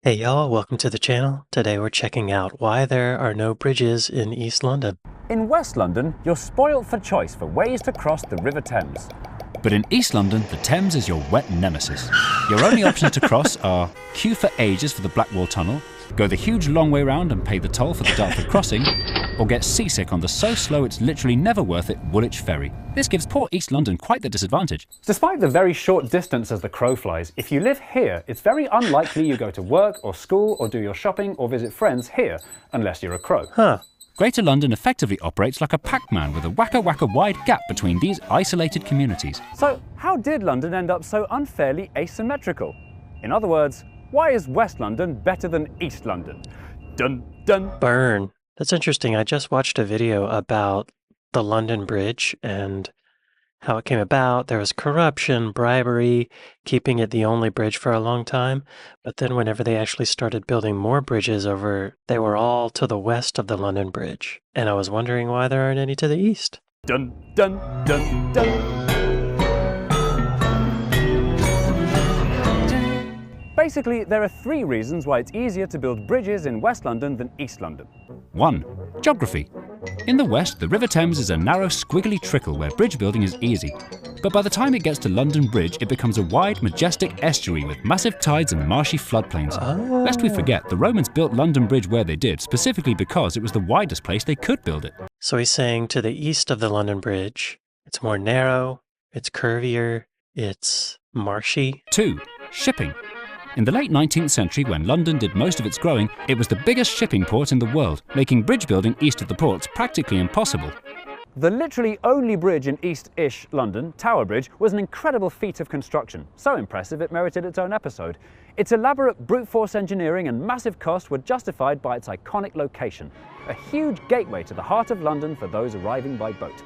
Hey y'all, welcome to the channel. Today we're checking out why there are no bridges in East London. In West London, you're spoilt for choice for ways to cross the River Thames. But in East London, the Thames is your wet nemesis. Your only options to cross are queue for ages for the Blackwall Tunnel, go the huge long way round and pay the toll for the Dartford crossing, or get seasick on the so slow it's literally never worth it Woolwich ferry. This gives poor East London quite the disadvantage. Despite the very short distance as the crow flies, if you live here, it's very unlikely you go to work or school or do your shopping or visit friends here, unless you're a crow. Greater London effectively operates like a Pac-Man with a whacker-whacker wide gap between these isolated communities. So how did London end up so unfairly asymmetrical? In other words, why is West London better than East London? Dun dun. Burn. That's interesting. I just watched a video about the London Bridge and how it came about. There was corruption, bribery, keeping it the only bridge for a long time. But then whenever they actually started building more bridges over, they were all to the west of the London Bridge. And I was wondering why there aren't any to the east. Dun dun dun dun. Basically, there are three reasons why it's easier to build bridges in West London than East London. 1. Geography. In the west, the River Thames is a narrow, squiggly trickle where bridge building is easy. But by the time it gets to London Bridge, it becomes a wide, majestic estuary with massive tides and marshy floodplains. Lest we forget, the Romans built London Bridge where they did, specifically because it was the widest place they could build it. So he's saying to the east of the London Bridge, it's more narrow, it's curvier, it's marshy. 2. Shipping. In the late 19th century, when London did most of its growing, it was the biggest shipping port in the world, making bridge building east of the ports practically impossible. The literally only bridge in East-ish London, Tower Bridge, was an incredible feat of construction. So impressive it merited its own episode. Its elaborate brute force engineering and massive cost were justified by its iconic location, a huge gateway to the heart of London for those arriving by boat.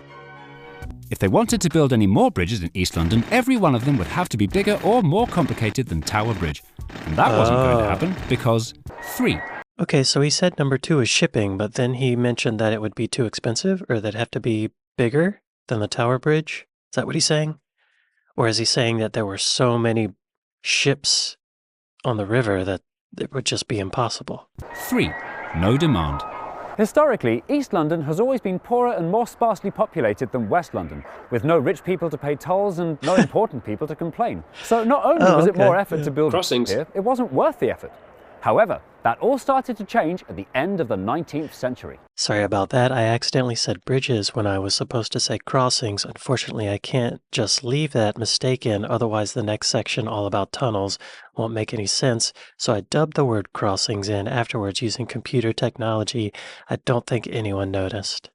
If they wanted to build any more bridges in East London, every one of them would have to be bigger or more complicated than Tower Bridge. And that wasn't going to happen because 3. Okay, so he said number 2 is shipping, but then he mentioned that it would be too expensive or that'd have to be bigger than the Tower Bridge. Is that what he's saying? Or is he saying that there were so many ships on the river that it would just be impossible? 3. No demand. Historically, East London has always been poorer and more sparsely populated than West London, with no rich people to pay tolls and no important people to complain. So not only was it more effort to build crossings here, it wasn't worth the effort. However, that all started to change at the end of the 19th century. Sorry about that. I accidentally said bridges when I was supposed to say crossings. Unfortunately, I can't just leave that mistake in, otherwise the next section all about tunnels won't make any sense. So I dubbed the word crossings in afterwards using computer technology. I don't think anyone noticed.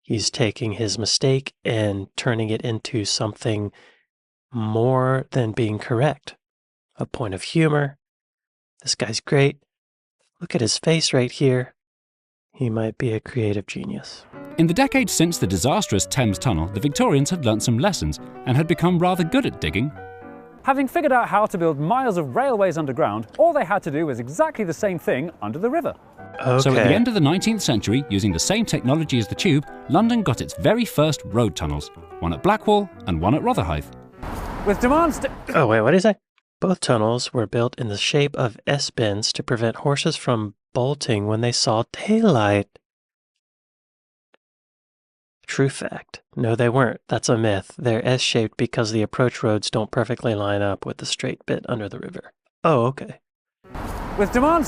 He's taking his mistake and turning it into something more than being correct. A point of humor. This guy's great. Look at his face right here. He might be a creative genius. In the decades since the disastrous Thames Tunnel, the Victorians had learnt some lessons and had become rather good at digging. Having figured out how to build miles of railways underground, all they had to do was exactly the same thing under the river. Okay. So at the end of the 19th century, using the same technology as the tube, London got its very first road tunnels, one at Blackwall and one at Rotherhithe. With demand Oh, wait, what did he say? Both tunnels were built in the shape of S-bends to prevent horses from bolting when they saw daylight. True fact. No, they weren't. That's a myth. They're S-shaped because the approach roads don't perfectly line up with the straight bit under the river. Oh, okay. With demand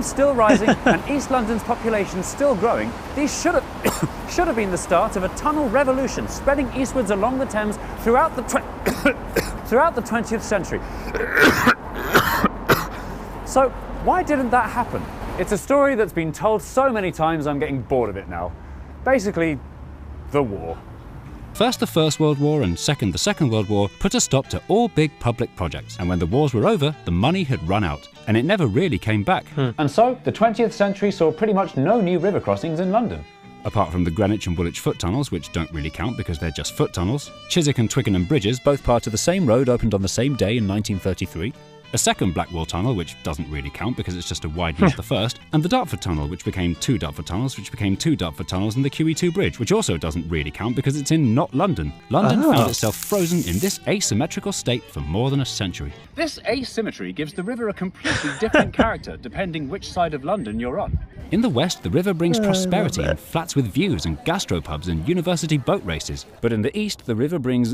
still rising and East London's population still growing, these should have been the start of a tunnel revolution spreading eastwards along the Thames throughout the 20th century. So why didn't that happen? It's a story that's been told so many times I'm getting bored of it now. Basically, the war. First the First World War and second the Second World War put a stop to all big public projects, and when the wars were over, the money had run out, and it never really came back. And so, the 20th century saw pretty much no new river crossings in London. Apart from the Greenwich and Woolwich foot tunnels, which don't really count because they're just foot tunnels. Chiswick and Twickenham bridges, both part of the same road, opened on the same day in 1933. a second Blackwall Tunnel, which doesn't really count because it's just a widening of the first, and the Dartford Tunnel, which became 2 Dartford Tunnels, which became 2 Dartford Tunnels, and the QE2 Bridge, which also doesn't really count because it's in not London. London found itself frozen in this asymmetrical state for more than a century. This asymmetry gives the river a completely different character depending which side of London you're on. In the west, the river brings prosperity and flats with views and gastropubs and university boat races. But in the east, the river brings...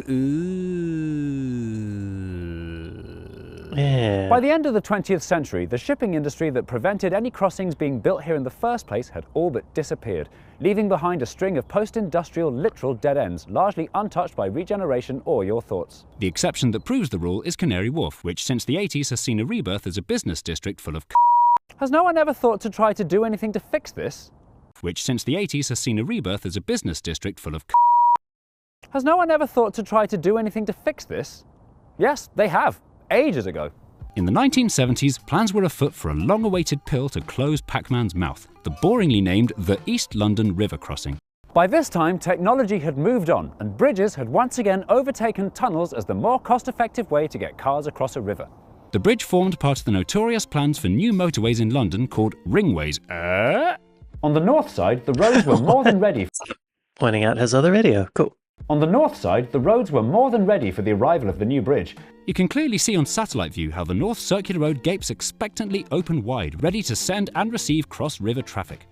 By the end of the 20th century, the shipping industry that prevented any crossings being built here in the first place had all but disappeared, leaving behind a string of post-industrial literal dead ends, largely untouched by regeneration or your thoughts. The exception that proves the rule is Canary Wharf, which since the 80s has seen a rebirth as a business district full of Has no one ever thought to try to do anything to fix this? which since the 80s has seen a rebirth as a business district full of Has no one ever thought to try to do anything to fix this? Yes, they have. Ages ago. In the 1970s, plans were afoot for a long-awaited pill to close Pac-Man's mouth, the boringly named the East London River Crossing. By this time, technology had moved on, and bridges had once again overtaken tunnels as the more cost-effective way to get cars across a river. The bridge formed part of the notorious plans for new motorways in London called ringways. On the north side, the roads were more than ready. Pointing out his other video. Cool. On the north side, the roads were more than ready for the arrival of the new bridge. You can clearly see on satellite view how the North Circular Road gapes expectantly open wide, ready to send and receive cross-river traffic.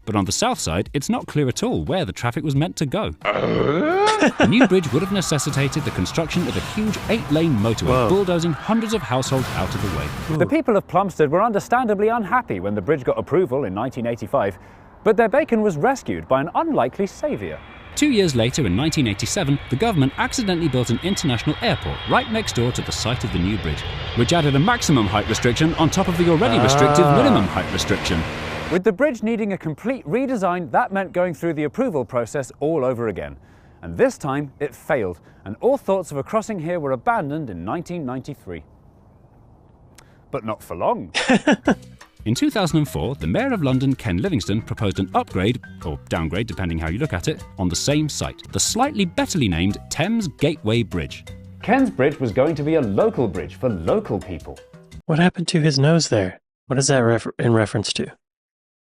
But on the south side, it's not clear at all where the traffic was meant to go. The new bridge would have necessitated the construction of a huge 8-lane motorway, bulldozing hundreds of households out of the way. The people of Plumstead were understandably unhappy when the bridge got approval in 1985, but their bacon was rescued by an unlikely saviour. 2 years later, in 1987, the government accidentally built an international airport right next door to the site of the new bridge, which added a maximum height restriction on top of the already restrictive minimum height restriction. With the bridge needing a complete redesign, that meant going through the approval process all over again. And this time, it failed, and all thoughts of a crossing here were abandoned in 1993. But not for long. In 2004, the Mayor of London, Ken Livingstone, proposed an upgrade, or downgrade depending how you look at it, on the same site, the slightly betterly named Thames Gateway Bridge. Ken's bridge was going to be a local bridge for local people. What happened to his nose there? What is that in reference to?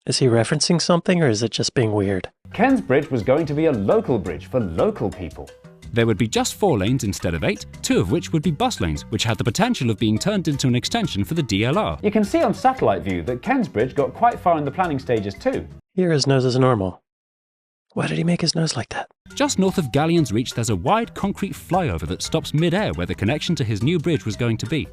Is he referencing something, or is it just being weird? Ken's bridge was going to be a local bridge for local people. There would be just 4 lanes instead of 8, 2 of which would be bus lanes, which had the potential of being turned into an extension for the DLR. You can see on satellite view that Ken's bridge got quite far in the planning stages too. Here his nose is normal. Why did he make his nose like that? Just north of Galleon's Reach, there's a wide concrete flyover that stops mid-air where the connection to his new bridge was going to be.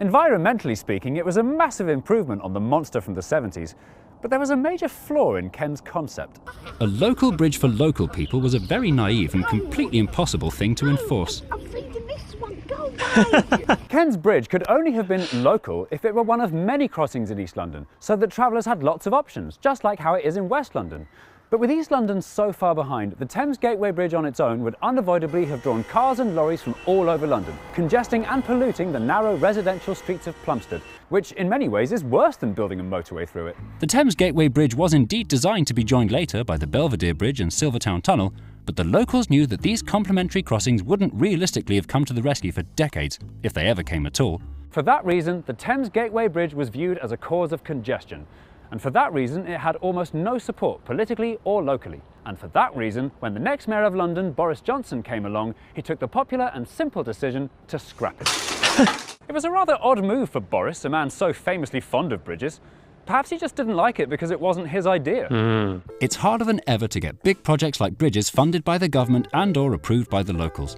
Environmentally speaking, it was a massive improvement on the monster from the 70s. But there was a major flaw in Ken's concept. A local bridge for local people was a very naive and completely impossible thing to enforce. I'm feeding this one. Go away. Ken's bridge could only have been local if it were one of many crossings in East London, so that travellers had lots of options, just like how it is in West London. But with East London so far behind, the Thames Gateway Bridge on its own would unavoidably have drawn cars and lorries from all over London, congesting and polluting the narrow residential streets of Plumstead, which in many ways is worse than building a motorway through it. The Thames Gateway Bridge was indeed designed to be joined later by the Belvedere Bridge and Silvertown Tunnel, but the locals knew that these complementary crossings wouldn't realistically have come to the rescue for decades, if they ever came at all. For that reason, the Thames Gateway Bridge was viewed as a cause of congestion. And for that reason, it had almost no support politically or locally. And for that reason, when the next Mayor of London, Boris Johnson, came along, he took the popular and simple decision to scrap it. It was a rather odd move for Boris, a man so famously fond of bridges. Perhaps he just didn't like it because it wasn't his idea. It's harder than ever to get big projects like bridges funded by the government and or approved by the locals.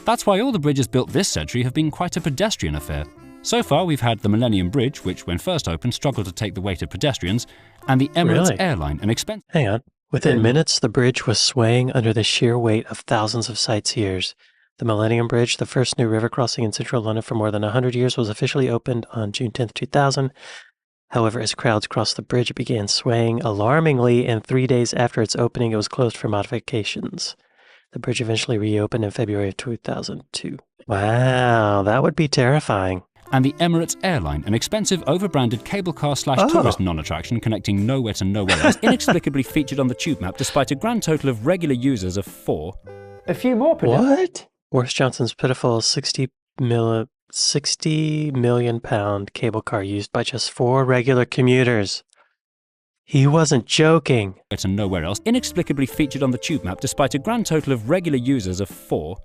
That's why all the bridges built this century have been quite a pedestrian affair. So far, we've had the Millennium Bridge, which, when first opened, struggled to take the weight of pedestrians, and the Emirates Airline, an expensive... Hang on. Within minutes, the bridge was swaying under the sheer weight of thousands of sightseers. The Millennium Bridge, the first new river crossing in central London for more than 100 years, was officially opened on June 10, 2000. However, as crowds crossed the bridge, it began swaying alarmingly, and 3 days after its opening, it was closed for modifications. The bridge eventually reopened in February of 2002. Wow, that would be terrifying. And the Emirates Airline, an expensive overbranded cable car / tourist non-attraction connecting nowhere to nowhere else, inexplicably featured on the tube map despite a grand total of regular users of 4. A few more What? Boris Johnson's pitiful 60 60 million pound cable car used by just 4 regular commuters. He wasn't joking. And nowhere else, inexplicably featured on the tube map despite a grand total of regular users of 4.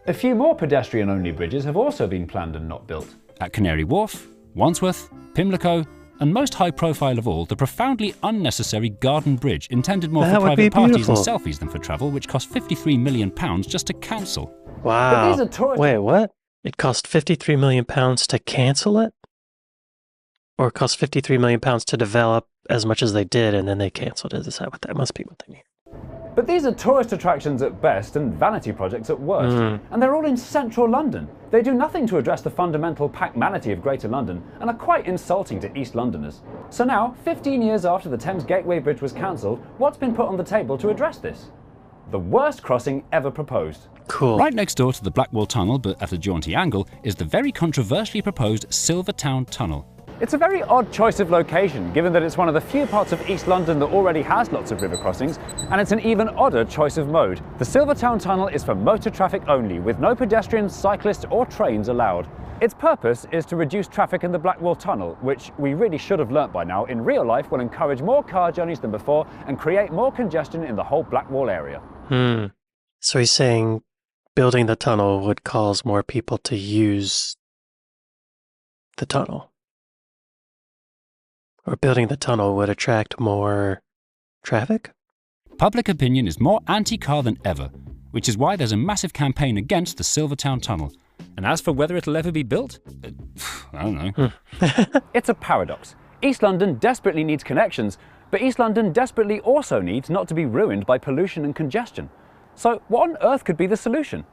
A few more pedestrian-only bridges have also been planned and not built. At Canary Wharf, Wandsworth, Pimlico, and most high profile of all, the profoundly unnecessary Garden Bridge, intended more for private parties and selfies than for travel, which cost £53 million just to cancel. Wow. But these are tourist... Wait, what? It cost £53 million to cancel it? Or it cost £53 million to develop as much as they did and then they cancelled it? Is that must be what they mean? But these are tourist attractions at best and vanity projects at worst. And they're all in central London. They do nothing to address the fundamental packmanity of Greater London and are quite insulting to East Londoners. So now, 15 years after the Thames Gateway Bridge was cancelled, what's been put on the table to address this? The worst crossing ever proposed. Cool. Right next door to the Blackwall Tunnel, but at a jaunty angle, is the very controversially proposed Silvertown Tunnel. It's a very odd choice of location, given that it's one of the few parts of East London that already has lots of river crossings, and it's an even odder choice of mode. The Silvertown Tunnel is for motor traffic only, with no pedestrians, cyclists or trains allowed. Its purpose is to reduce traffic in the Blackwall Tunnel, which we really should have learnt by now, in real life will encourage more car journeys than before and create more congestion in the whole Blackwall area. So he's saying building the tunnel would cause more people to use the tunnel. Or building the tunnel would attract more traffic? Public opinion is more anti-car than ever, which is why there's a massive campaign against the Silvertown Tunnel. And as for whether it'll ever be built, I don't know. It's a paradox. East London desperately needs connections, but East London desperately also needs not to be ruined by pollution and congestion. So what on earth could be the solution?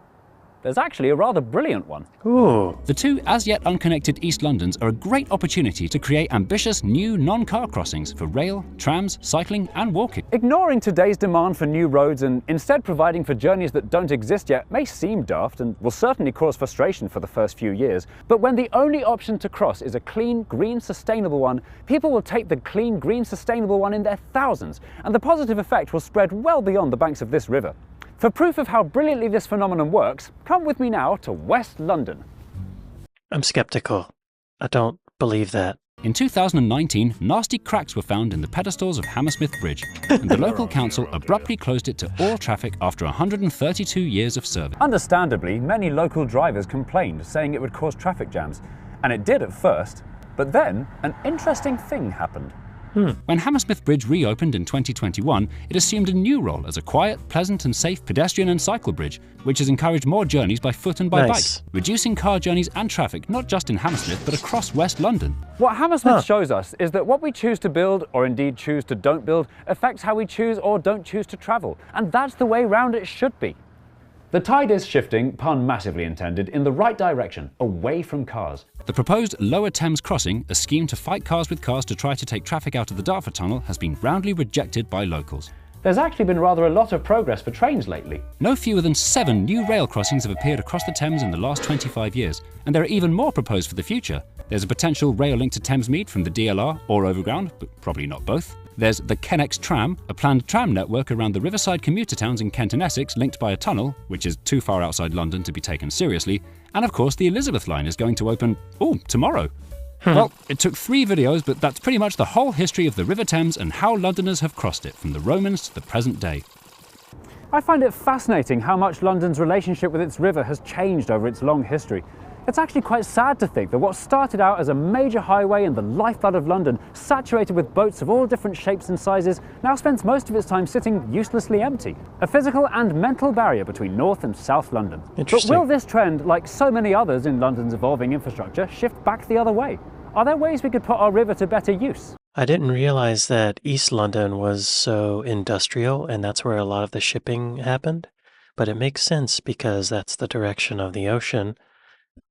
There's actually a rather brilliant one. Ooh. The two as yet unconnected East Londons are a great opportunity to create ambitious new non-car crossings for rail, trams, cycling and walking. Ignoring today's demand for new roads and instead providing for journeys that don't exist yet may seem daft and will certainly cause frustration for the first few years. But when the only option to cross is a clean, green, sustainable one, people will take the clean, green, sustainable one in their thousands, and the positive effect will spread well beyond the banks of this river. For proof of how brilliantly this phenomenon works, come with me now to West London. I'm skeptical. I don't believe that. In 2019, nasty cracks were found in the pedestals of Hammersmith Bridge, and the local council abruptly closed it to all traffic after 132 years of service. Understandably, many local drivers complained, saying it would cause traffic jams. And it did at first, but then an interesting thing happened. When Hammersmith Bridge reopened in 2021, it assumed a new role as a quiet, pleasant and safe pedestrian and cycle bridge, which has encouraged more journeys by foot and by bike, reducing car journeys and traffic not just in Hammersmith but across West London. What Hammersmith shows us is that what we choose to build, or indeed choose to don't build, affects how we choose or don't choose to travel, and that's the way round it should be. The tide is shifting, pun massively intended, in the right direction, away from cars. The proposed Lower Thames Crossing, a scheme to fight cars with cars to try to take traffic out of the Dartford Tunnel, has been roundly rejected by locals. There's actually been rather a lot of progress for trains lately. No fewer than 7 new rail crossings have appeared across the Thames in the last 25 years, and there are even more proposed for the future. There's a potential rail link to Thamesmead from the DLR or overground, but probably not both. There's the Kennex Tram, a planned tram network around the riverside commuter towns in Kent and Essex linked by a tunnel, which is too far outside London to be taken seriously. And of course the Elizabeth line is going to open, tomorrow. Well, it took 3 videos, but that's pretty much the whole history of the River Thames and how Londoners have crossed it from the Romans to the present day. I find it fascinating how much London's relationship with its river has changed over its long history. It's actually quite sad to think that what started out as a major highway and the lifeblood of London, saturated with boats of all different shapes and sizes, now spends most of its time sitting uselessly empty. A physical and mental barrier between North and South London. But will this trend, like so many others in London's evolving infrastructure, shift back the other way? Are there ways we could put our river to better use? I didn't realize that East London was so industrial and that's where a lot of the shipping happened. But it makes sense because that's the direction of the ocean.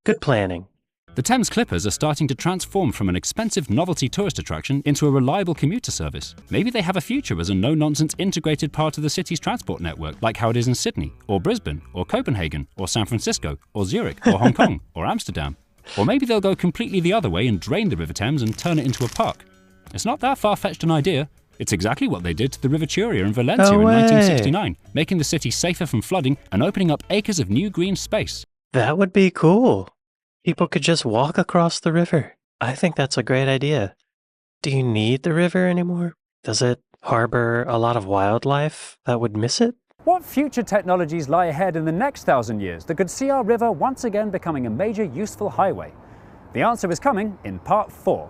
Good planning. The Thames Clippers are starting to transform from an expensive novelty tourist attraction into a reliable commuter service. Maybe they have a future as a no-nonsense integrated part of the city's transport network, like how it is in Sydney, or Brisbane, or Copenhagen, or San Francisco, or Zurich, or Hong Kong, or Amsterdam. Or maybe they'll go completely the other way and drain the River Thames and turn it into a park. It's not that far-fetched an idea. It's exactly what they did to the River Turia in Valencia in 1969, making the city safer from flooding and opening up acres of new green space. That would be cool. People could just walk across the river. I think that's a great idea. Do you need the river anymore? Does it harbor a lot of wildlife that would miss it? What future technologies lie ahead in the next 1,000 years that could see our river once again becoming a major useful highway? The answer is coming in part 4.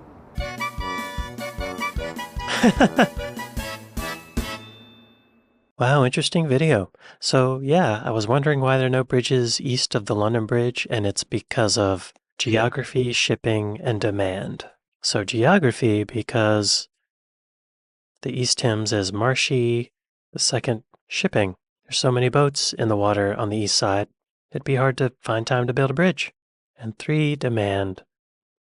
Wow, interesting video. So yeah, I was wondering why there are no bridges east of the London Bridge, and it's because of geography, shipping, and demand. So geography, because the East Thames is marshy. The second, shipping. There's so many boats in the water on the east side, it'd be hard to find time to build a bridge. And 3, demand.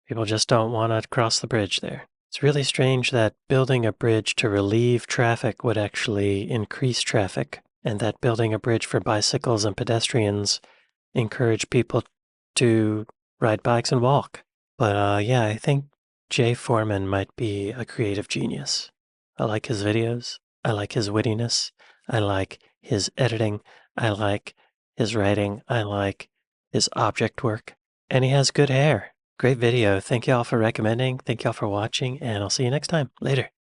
People just don't want to cross the bridge there. It's really strange that building a bridge to relieve traffic would actually increase traffic, and that building a bridge for bicycles and pedestrians encourage people to ride bikes and walk. But yeah, I think Jay Foreman might be a creative genius. I like his videos. I like his wittiness. I like his editing. I like his writing. I like his object work. And he has good hair. Great video. Thank y'all for recommending. Thank y'all for watching, and I'll see you next time. Later.